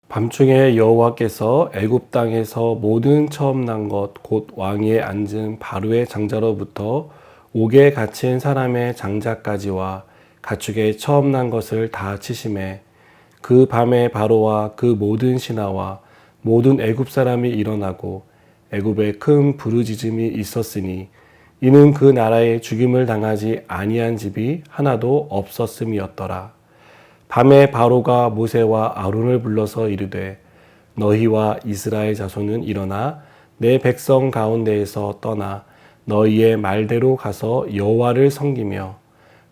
밤중에 여호와께서 애굽 땅에서 모든 처음 난 것 곧 왕위에 앉은 바로의 장자로부터 옥에 갇힌 사람의 장자까지와 가축의 처음 난 것을 다 치심에 그 밤에 바로와 그 모든 신하와 모든 애굽 사람이 일어나고 애굽에 큰 부르짖음이 있었으니 이는 그 나라에 죽임을 당하지 아니한 집이 하나도 없었음이었더라. 밤에 바로가 모세와 아론을 불러서 이르되 너희와 이스라엘 자손은 일어나 내 백성 가운데에서 떠나 너희의 말대로 가서 여호와를 섬기며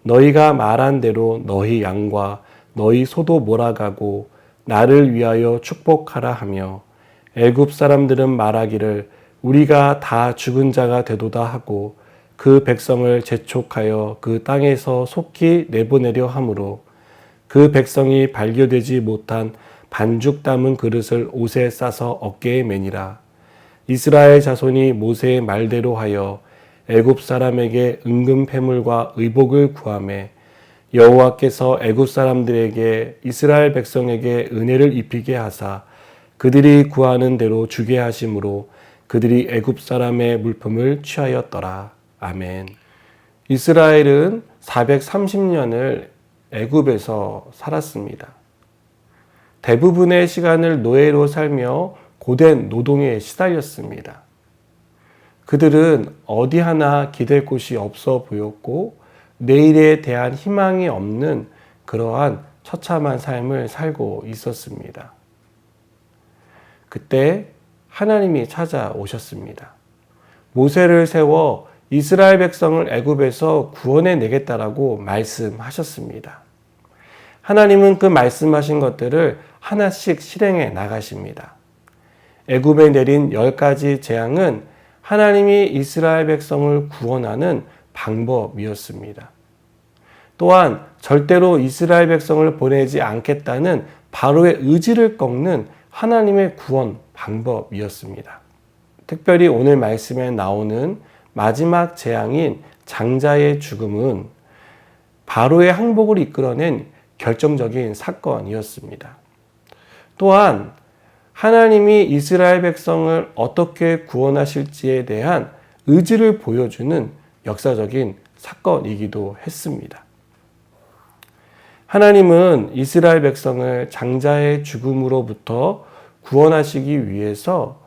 너희가 말한 대로 너희 양과 너희 소도 몰아가고 나를 위하여 축복하라 하며 애굽 사람들은 말하기를 우리가 다 죽은 자가 되도다 하고 그 백성을 재촉하여 그 땅에서 속히 내보내려 하므로 그 백성이 발교되지 못한 반죽 담은 그릇을 옷에 싸서 어깨에 매니라. 이스라엘 자손이 모세의 말대로 하여 애굽 사람에게 은금 패물과 의복을 구하매 여호와께서 애굽 사람들에게 이스라엘 백성에게 은혜를 입히게 하사 그들이 구하는 대로 주게 하심으로 그들이 애굽 사람의 물품을 취하였더라. 아멘. 이스라엘은 430년을 애굽에서 살았습니다. 대부분의 시간을 노예로 살며 고된 노동에 시달렸습니다. 그들은 어디 하나 기댈 곳이 없어 보였고 내일에 대한 희망이 없는 그러한 처참한 삶을 살고 있었습니다. 그때 하나님이 찾아오셨습니다. 모세를 세워 이스라엘 백성을 애굽에서 구원해 내겠다라고 말씀하셨습니다. 하나님은 그 말씀하신 것들을 하나씩 실행해 나가십니다. 애굽에 내린 10가지 재앙은 하나님이 이스라엘 백성을 구원하는 방법이었습니다. 또한 절대로 이스라엘 백성을 보내지 않겠다는 바로의 의지를 꺾는 하나님의 구원 방법이었습니다. 특별히 오늘 말씀에 나오는 마지막 재앙인 장자의 죽음은 바로의 항복을 이끌어낸 결정적인 사건이었습니다. 또한 하나님이 이스라엘 백성을 어떻게 구원하실지에 대한 의지를 보여주는 역사적인 사건이기도 했습니다. 하나님은 이스라엘 백성을 장자의 죽음으로부터 구원하시기 위해서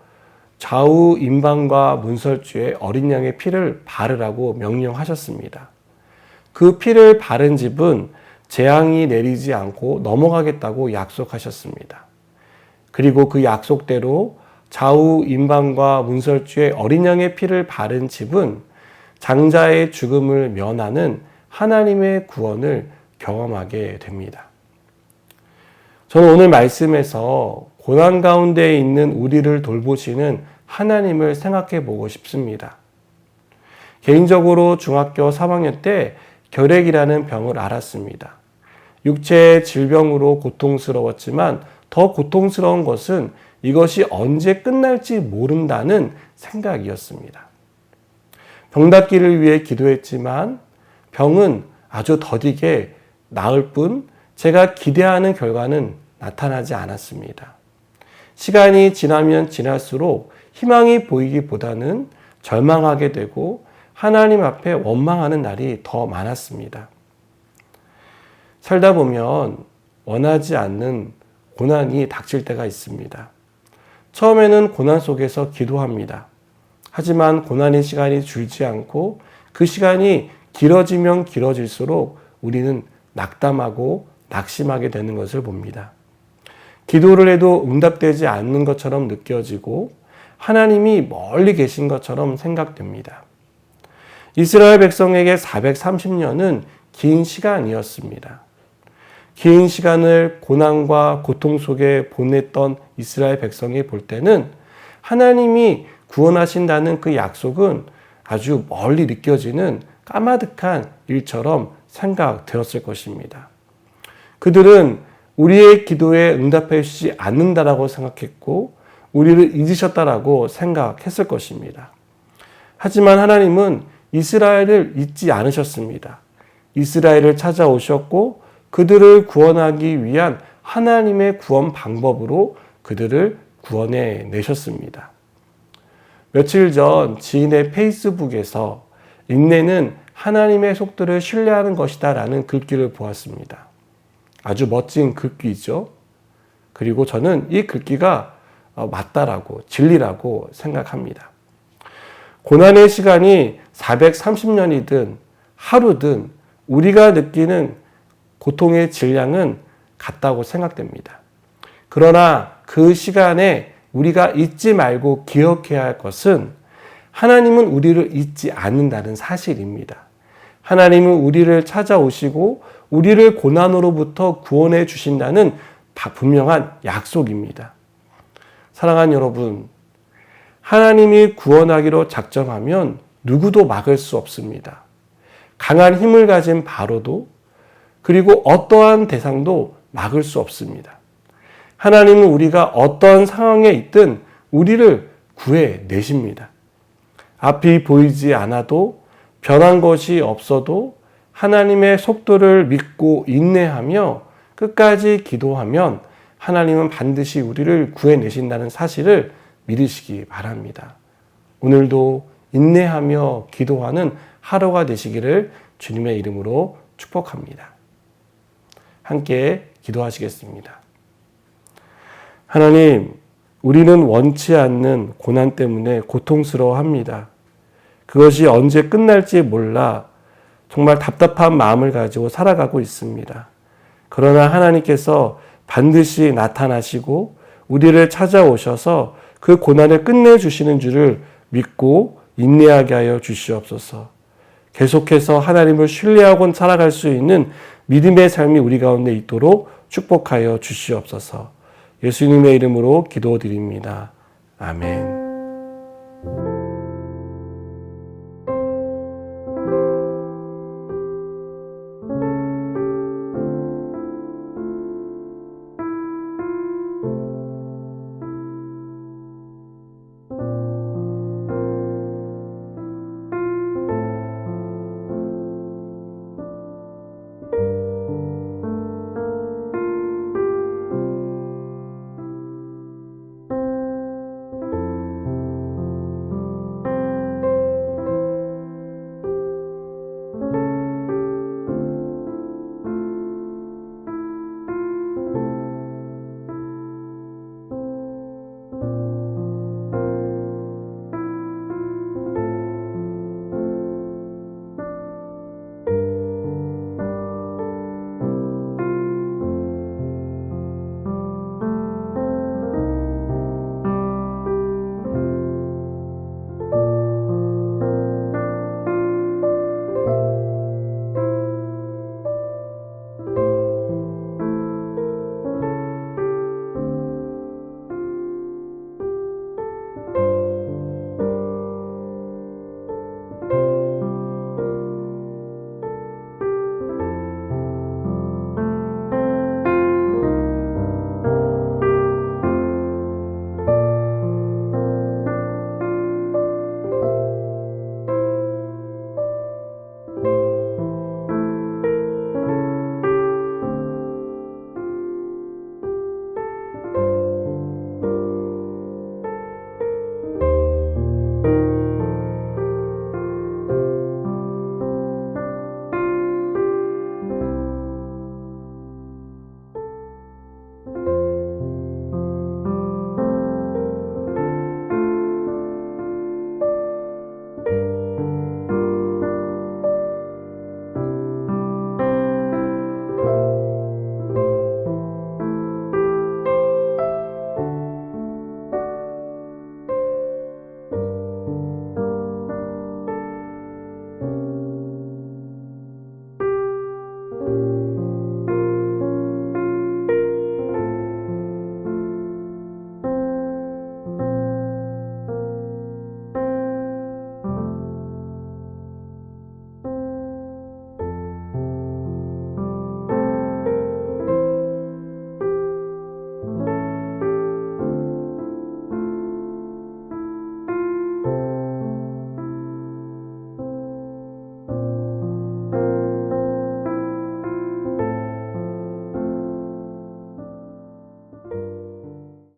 좌우 임방과 문설주에 어린 양의 피를 바르라고 명령하셨습니다. 그 피를 바른 집은 재앙이 내리지 않고 넘어가겠다고 약속하셨습니다. 그리고 그 약속대로 좌우 임방과 문설주에 어린 양의 피를 바른 집은 장자의 죽음을 면하는 하나님의 구원을 경험하게 됩니다. 저는 오늘 말씀에서 고난 가운데 있는 우리를 돌보시는 하나님을 생각해 보고 싶습니다. 개인적으로 중학교 3학년 때 결핵이라는 병을 앓았습니다. 육체의 질병으로 고통스러웠지만 더 고통스러운 것은 이것이 언제 끝날지 모른다는 생각이었습니다. 병 낫기를 위해 기도했지만 병은 아주 더디게 나을 뿐 제가 기대하는 결과는 나타나지 않았습니다. 시간이 지나면 지날수록 희망이 보이기보다는 절망하게 되고 하나님 앞에 원망하는 날이 더 많았습니다. 살다 보면 원하지 않는 고난이 닥칠 때가 있습니다. 처음에는 고난 속에서 기도합니다. 하지만 고난의 시간이 줄지 않고 그 시간이 길어지면 길어질수록 우리는 낙담하고 낙심하게 되는 것을 봅니다. 기도를 해도 응답되지 않는 것처럼 느껴지고 하나님이 멀리 계신 것처럼 생각됩니다. 이스라엘 백성에게 430년은 긴 시간이었습니다. 긴 시간을 고난과 고통 속에 보냈던 이스라엘 백성이 볼 때는 하나님이 구원하신다는 그 약속은 아주 멀리 느껴지는 까마득한 일처럼 생각되었을 것입니다. 그들은 우리의 기도에 응답해 주시지 않는다라고 생각했고 우리를 잊으셨다라고 생각했을 것입니다. 하지만 하나님은 이스라엘을 잊지 않으셨습니다. 이스라엘을 찾아오셨고 그들을 구원하기 위한 하나님의 구원 방법으로 그들을 구원해 내셨습니다. 며칠 전 지인의 페이스북에서 인내는 하나님의 속도를 신뢰하는 것이다 라는 글귀를 보았습니다. 아주 멋진 글귀죠. 그리고 저는 이 글귀가 맞다라고, 진리라고 생각합니다. 고난의 시간이 430년이든 하루든 우리가 느끼는 고통의 질량은 같다고 생각됩니다. 그러나 그 시간에 우리가 잊지 말고 기억해야 할 것은 하나님은 우리를 잊지 않는다는 사실입니다. 하나님은 우리를 찾아오시고 우리를 고난으로부터 구원해 주신다는 분명한 약속입니다. 사랑하는 여러분, 하나님이 구원하기로 작정하면 누구도 막을 수 없습니다. 강한 힘을 가진 바로도 그리고 어떠한 대상도 막을 수 없습니다. 하나님은 우리가 어떤 상황에 있든 우리를 구해 내십니다. 앞이 보이지 않아도 변한 것이 없어도 하나님의 속도를 믿고 인내하며 끝까지 기도하면 하나님은 반드시 우리를 구해내신다는 사실을 믿으시기 바랍니다. 오늘도 인내하며 기도하는 하루가 되시기를 주님의 이름으로 축복합니다. 함께 기도하시겠습니다. 하나님, 우리는 원치 않는 고난 때문에 고통스러워합니다. 그것이 언제 끝날지 몰라 정말 답답한 마음을 가지고 살아가고 있습니다. 그러나 하나님께서 반드시 나타나시고 우리를 찾아오셔서 그 고난을 끝내주시는 줄을 믿고 인내하게 하여 주시옵소서. 계속해서 하나님을 신뢰하고 살아갈 수 있는 믿음의 삶이 우리 가운데 있도록 축복하여 주시옵소서. 예수님의 이름으로 기도드립니다. 아멘.